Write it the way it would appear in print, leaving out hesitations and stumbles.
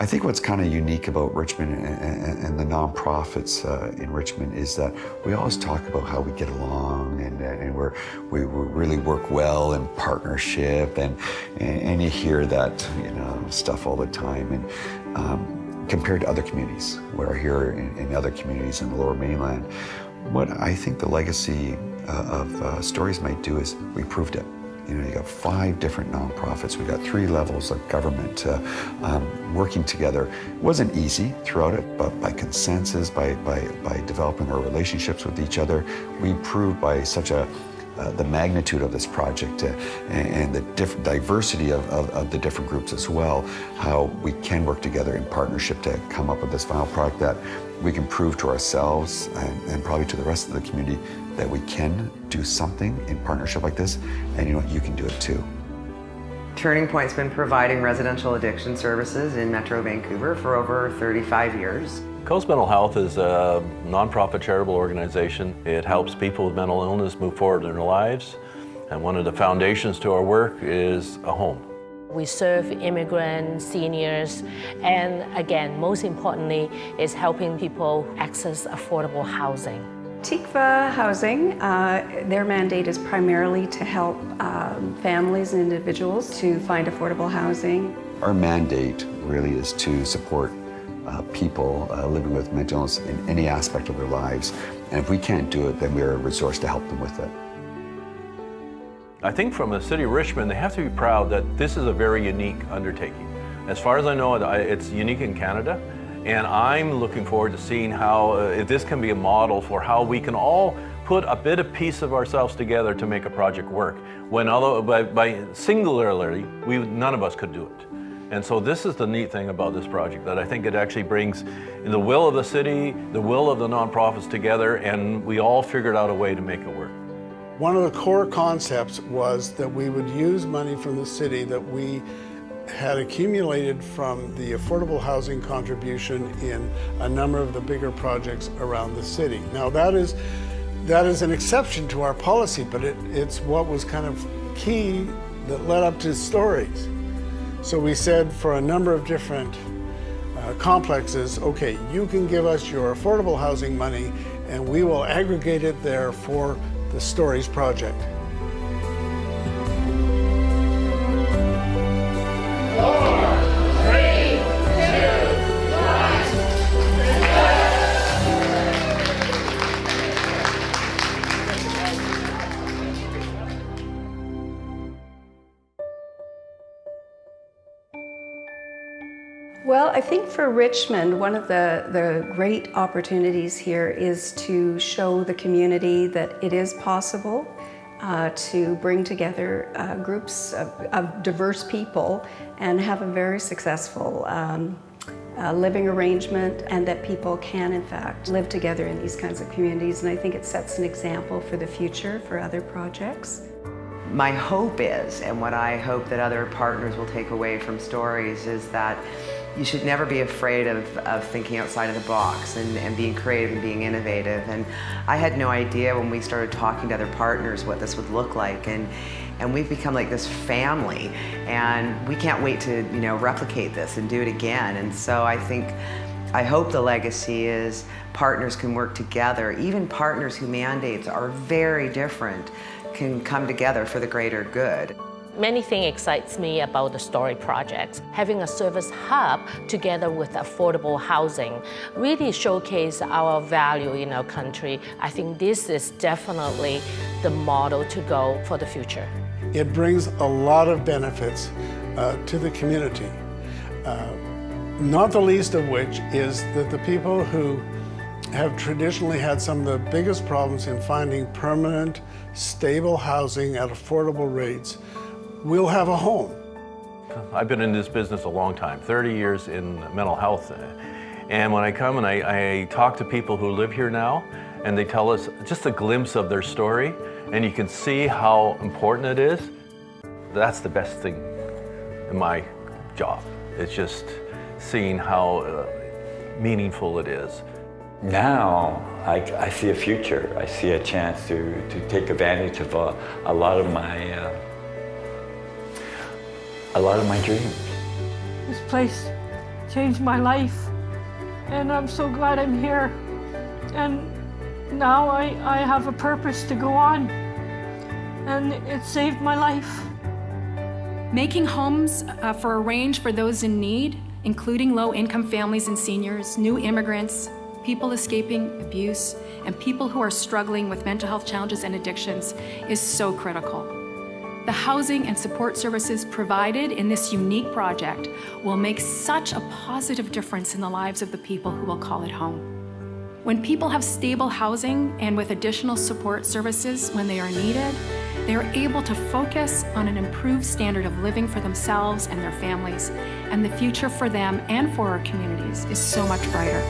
I think what's kind of unique about Richmond and the nonprofits in Richmond is that we always talk about how we get along and we really work well in partnership and you hear that stuff all the time. And compared to other communities, where here in other communities in the Lower Mainland, what I think the legacy of Storeys might do is we proved it. You got 5 different nonprofits. We got 3 levels of government working together. It wasn't easy throughout it, but by consensus, by developing our relationships with each other, we proved by such the magnitude of this project and the diversity of the different groups as well, how we can work together in partnership to come up with this final product that we can prove to ourselves and probably to the rest of the community that we can do something in partnership like this, and you can do it too. Turning Point's been providing residential addiction services in Metro Vancouver for over 35 years. Coast Mental Health is a nonprofit charitable organization. It helps people with mental illness move forward in their lives, and one of the foundations to our work is a home. We serve immigrants, seniors, and again, most importantly, is helping people access affordable housing. Tikva Housing, their mandate is primarily to help families and individuals to find affordable housing. Our mandate really is to support people living with mental illness in any aspect of their lives. And if we can't do it, then we're a resource to help them with it. I think from the city of Richmond, they have to be proud that this is a very unique undertaking. As far as I know, it's unique in Canada. And I'm looking forward to seeing how if this can be a model for how we can all put a bit of piece of ourselves together to make a project work. When by singularly, none of us could do it. And so this is the neat thing about this project, that I think it actually brings the will of the city, the will of the nonprofits together, and we all figured out a way to make it work. One of the core concepts was that we would use money from the city that we had accumulated from the affordable housing contribution in a number of the bigger projects around the city. Now that is an exception to our policy, but it's what was kind of key that led up to Storeys. So we said for a number of different complexes, okay, you can give us your affordable housing money and we will aggregate it there for the Storeys project. Well, I think for Richmond, one of the great opportunities here is to show the community that it is possible to bring together groups of diverse people and have a very successful living arrangement, and that people can in fact live together in these kinds of communities. And I think it sets an example for the future for other projects. My hope is, and what I hope that other partners will take away from Storeys, is that you should never be afraid of thinking outside of the box and being creative and being innovative. And I had no idea when we started talking to other partners what this would look like. And we've become like this family, and we can't wait to replicate this and do it again. And so I hope the legacy is partners can work together. Even partners whose mandates are very different can come together for the greater good. Many things excites me about the Story project. Having a service hub together with affordable housing really showcase our value in our country. I think this is definitely the model to go for the future. It brings a lot of benefits to the community, not the least of which is that the people who have traditionally had some of the biggest problems in finding permanent, stable housing at affordable rates will have a home. I've been in this business a long time, 30 years in mental health. And when I come and I talk to people who live here now, and they tell us just a glimpse of their story, and you can see how important it is, that's the best thing in my job. It's just seeing how meaningful it is. Now, I see a future. I see a chance to take advantage of a lot of my dreams. This place changed my life. And I'm so glad I'm here. And now I have a purpose to go on. And it saved my life. Making homes for a range for those in need, including low-income families and seniors, new immigrants, people escaping abuse, and people who are struggling with mental health challenges and addictions is so critical. The housing and support services provided in this unique project will make such a positive difference in the lives of the people who will call it home. When people have stable housing and with additional support services when they are needed, they are able to focus on an improved standard of living for themselves and their families, and the future for them and for our communities is so much brighter.